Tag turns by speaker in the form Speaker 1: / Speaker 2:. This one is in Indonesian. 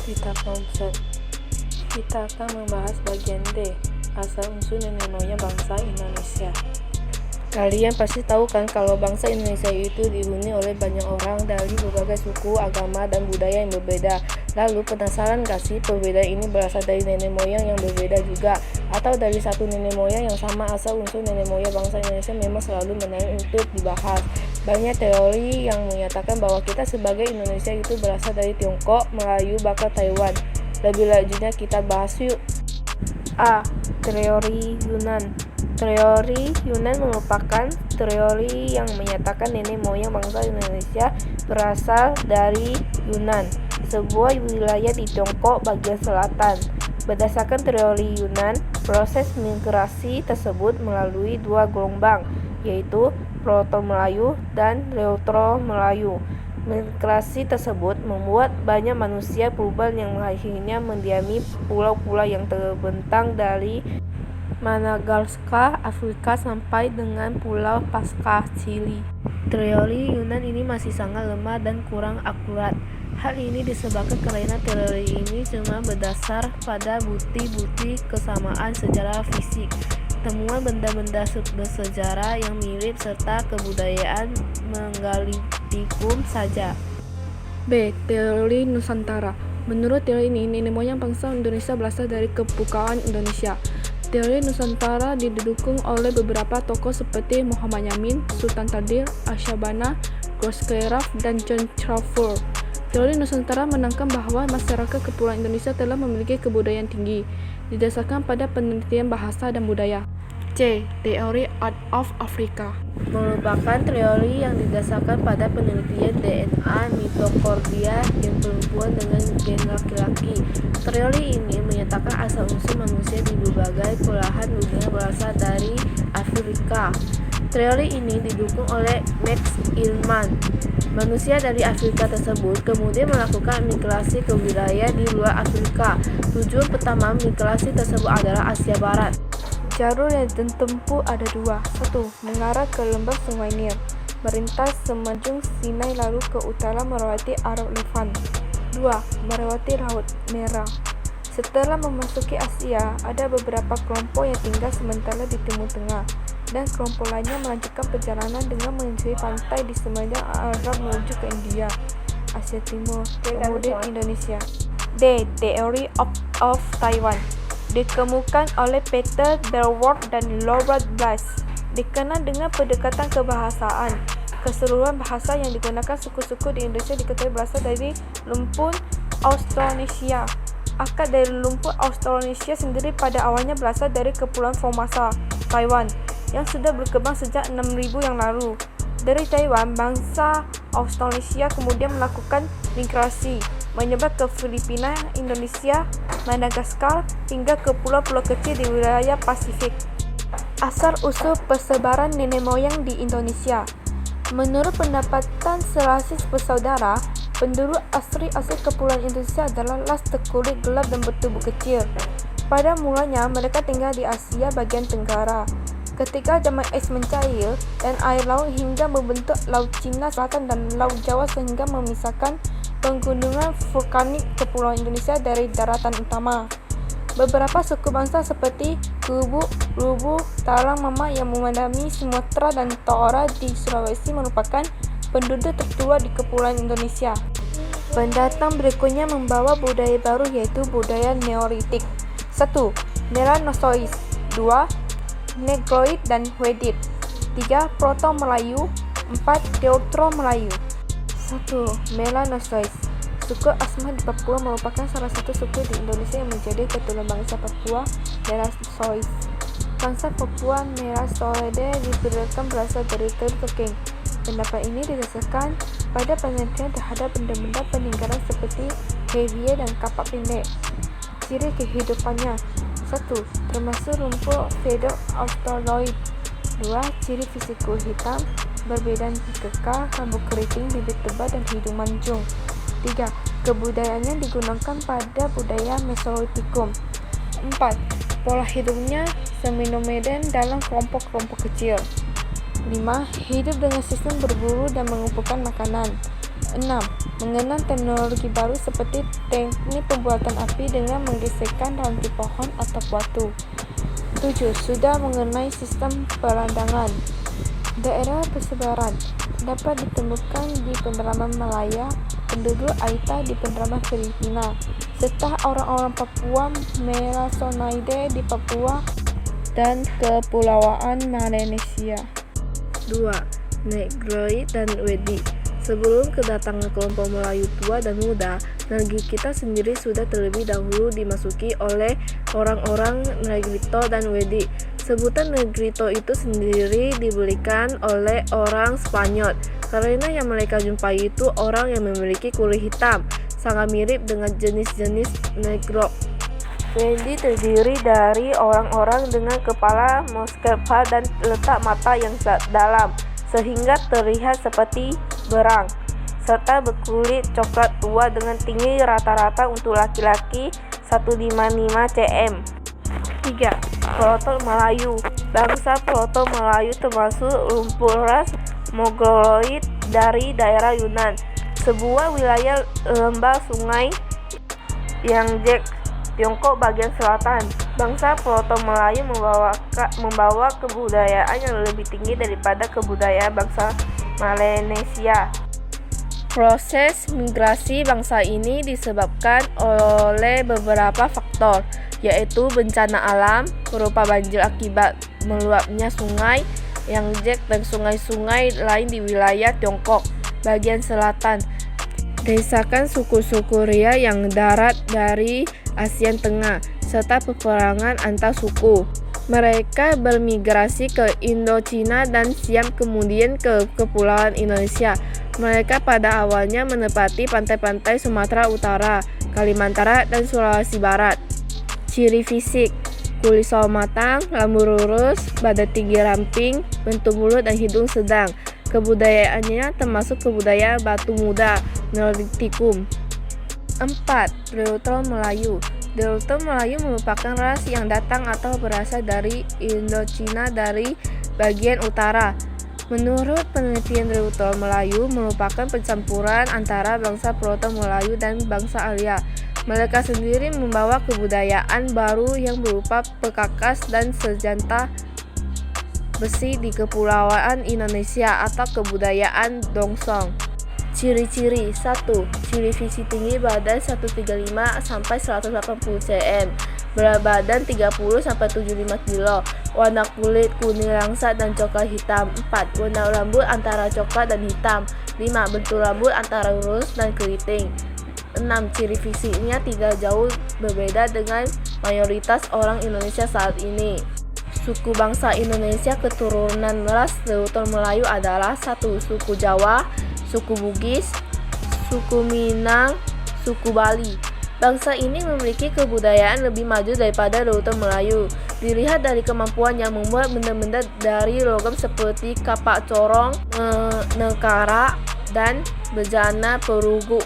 Speaker 1: Kita konsep. Kita akan membahas bagian D, asal-usul nenek moyang bangsa Indonesia. Kalian pasti tahu kan kalau bangsa Indonesia itu dihuni oleh banyak orang dari berbagai suku, agama, dan budaya yang berbeda. Lalu penasaran gak sih perbedaan ini berasal dari nenek moyang yang berbeda juga? Atau dari satu nenek moyang yang sama? Asal-usul nenek moyang bangsa Indonesia memang selalu menarik untuk dibahas. Banyak teori yang menyatakan bahwa kita sebagai Indonesia itu berasal dari Tiongkok, Melayu, bahkan Taiwan. Lebih lanjutnya kita bahas yuk. A. Teori Yunan. Teori Yunan merupakan teori yang menyatakan nenek moyang bangsa Indonesia berasal dari Yunan, sebuah wilayah di Tiongkok bagian selatan. Berdasarkan teori Yunan, proses migrasi tersebut melalui dua gelombang, yaitu Proto-Melayu dan Neutro-Melayu. Migrasi tersebut membuat banyak manusia purba yang akhirnya mendiami pulau-pulau yang terbentang dari Madagaskar, Afrika sampai dengan Pulau Pasca, Chili. Teori Yunan ini masih sangat lemah dan kurang akurat. Hal ini disebabkan karena teori ini cuma berdasar pada bukti-bukti kesamaan sejarah fisik, temuan benda-benda bersejarah yang mirip serta kebudayaan megalitikum saja. B. Teori Nusantara. Menurut teori ini, nenek moyang bangsa Indonesia berasal dari Kepulauan Indonesia. Teori Nusantara didukung oleh beberapa tokoh seperti Muhammad Yamin, Sultan Tadir, Asyabana, Goskeraf, dan John Crawfurd. Teori Nusantara menangkan bahwa masyarakat Kepulauan Indonesia telah memiliki kebudayaan tinggi, didasarkan pada penelitian bahasa dan budaya. C. Teori Out of Africa. Merupakan teori yang didasarkan pada penelitian DNA mitokondria gen perempuan dengan gen laki-laki. Teori ini menyatakan asal-usul manusia di berbagai belahan dunia berasal dari Afrika. Teori ini didukung oleh Max Ehrmann. Manusia dari Afrika tersebut kemudian melakukan migrasi ke wilayah di luar Afrika. Tujuan pertama migrasi tersebut adalah Asia Barat. Jalur yang ditempuh ada dua. 1. Mengarah ke lembah Sungai Nil, melintas semenanjung Sinai lalu ke utara melewati Arab Levant. 2. Melewati Laut Merah. Setelah memasuki Asia, ada beberapa kelompok yang tinggal sementara di Timur Tengah, dan kelompok lainnya melanjutkan perjalanan dengan menyusuri pantai di semenanjung Arab menuju ke India, Asia Timur, kemudian Indonesia. D. Theory of Taiwan. Dikemukakan oleh Peter Berward dan Robert Blass. Dikenal dengan pendekatan kebahasaan. Keseluruhan bahasa yang digunakan suku-suku di Indonesia diketahui berasal dari lumpur Austronesia. Akar dari lumpur Austronesia sendiri pada awalnya berasal dari Kepulauan Formosa, Taiwan, yang sudah berkembang sejak 6.000 yang lalu. Dari Taiwan, bangsa Austronesia kemudian melakukan migrasi menyebar ke Filipina, Indonesia, Madagaskar, hingga ke pulau-pulau kecil di wilayah Pasifik. Asal-usul persebaran nenek moyang di Indonesia. Menurut pendapatan serasis bersaudara, penduduk asli Kepulauan Indonesia adalah ras berkulit gelap dan bertubuh kecil. Pada mulanya, mereka tinggal di Asia bagian tenggara. Ketika zaman es mencair dan air laut hingga membentuk Laut Cina Selatan dan Laut Jawa sehingga memisahkan penggunungan vulkanik Kepulauan Indonesia dari daratan utama. Beberapa suku bangsa seperti Kubuk, Lubu, Talang Mamak yang memadami Sumatera dan Toora di Sulawesi merupakan penduduk tertua di Kepulauan Indonesia. Pendatang berikutnya membawa budaya baru yaitu budaya Neolitik. 1. Melanozois. 2. Negroid dan Wedit. 3. Proto-Melayu. 4. Neutro-Melayu. 1. Melanozois. Suku Asmat di Papua merupakan salah satu suku di Indonesia yang menjadi keturunan bangsa Papua Melanozois. Bangsa Papua Melanozoidae diperkirakan berasal dari Turtle King. Pendapat ini didasarkan pada penelitian terhadap benda-benda peninggalan seperti herbia dan kapak pendek. Ciri kehidupannya. 1. Termasuk rumput Phaedo Australoid. 2. Ciri fisik kulit hitam, berbeda kekar, rambut keriting, bibir tebal, dan hidung mancung. 3. Kebudayaannya digunakan pada budaya Mesolitikum. 4. Pola hidupnya semi-nomaden dalam kelompok-kelompok kecil. 5. Hidup dengan sistem berburu dan mengumpulkan makanan.
Speaker 2: 6. Mengenal teknologi baru seperti teknik pembuatan api dengan menggeserkan ranting pohon atau batu. 7. Sudah mengenai sistem perandangan. Daerah persebaran dapat ditemukan di pedalaman Malaya, penduduk Aita di pedalaman Filipina, serta orang-orang Papua Melanesia di Papua dan Kepulauan Melanesia.
Speaker 1: 2. Negroid dan Wedi. Sebelum kedatangan kelompok Melayu tua dan muda, negeri kita sendiri sudah terlebih dahulu dimasuki oleh orang-orang Negrito dan Wedi. Sebutan Negrito itu sendiri diberikan oleh orang Spanyol karena yang mereka jumpai itu orang yang memiliki kulit hitam, sangat mirip dengan jenis-jenis Negro. Wedi terdiri dari orang-orang dengan kepala moskva dan letak mata yang dalam sehingga terlihat seperti berang, serta berkulit coklat tua dengan tinggi rata-rata untuk laki-laki 155 cm. 3. Pelotok Melayu. Bangsa Pelotok Melayu termasuk rumpun ras Mongoloid dari daerah Yunan, sebuah wilayah lembah sungai Yangtze, Tiongkok bagian selatan. Bangsa Pelotok Melayu membawa kebudayaan yang lebih tinggi daripada kebudayaan bangsa Melanesia. Proses migrasi bangsa ini disebabkan oleh beberapa faktor, yaitu bencana alam berupa banjir akibat meluapnya sungai Yangtze dan sungai-sungai lain di wilayah Tiongkok bagian selatan, desakan suku-suku Ria yang darat dari Asia Tengah, serta peperangan antar suku. Mereka bermigrasi ke Indochina dan Siam, kemudian ke Kepulauan Indonesia. Mereka pada awalnya menempati pantai-pantai Sumatera Utara, Kalimantan, dan Sulawesi Barat. Ciri fisik: kulit sawo matang, rambut lurus, badan tinggi ramping, bentuk mulut dan hidung sedang. Kebudayaannya termasuk kebudayaan batu muda, Neolitikum. 4. Deuter Melayu. Deuter Melayu merupakan ras yang datang atau berasal dari Indochina dari bagian utara. Menurut penelitian, Deuter Melayu merupakan pencampuran antara bangsa Proto Melayu dan bangsa Arya. Mereka sendiri membawa kebudayaan baru yang berupa perkakas dan senjata besi di Kepulauan Indonesia atau kebudayaan Dongsong. Ciri-ciri: 1. Ciri fisik tinggi badan 135 sampai 180 cm, berat badan 30 sampai 75 kg, warna kulit kuning langsat dan coklat hitam. 4. Warna rambut antara coklat dan hitam. 5. Bentuk rambut antara lurus dan keriting. 6. Ciri fisiknya tidak jauh berbeda dengan mayoritas orang Indonesia saat ini. Suku bangsa Indonesia keturunan ras Deuter Melayu adalah 1. Suku Jawa, suku Bugis, suku Minang, suku Bali. Bangsa ini memiliki kebudayaan lebih maju daripada Deuter Melayu. Dilihat dari kemampuan yang membuat benda-benda dari logam seperti kapak corong, nekara, dan bejana perunggu.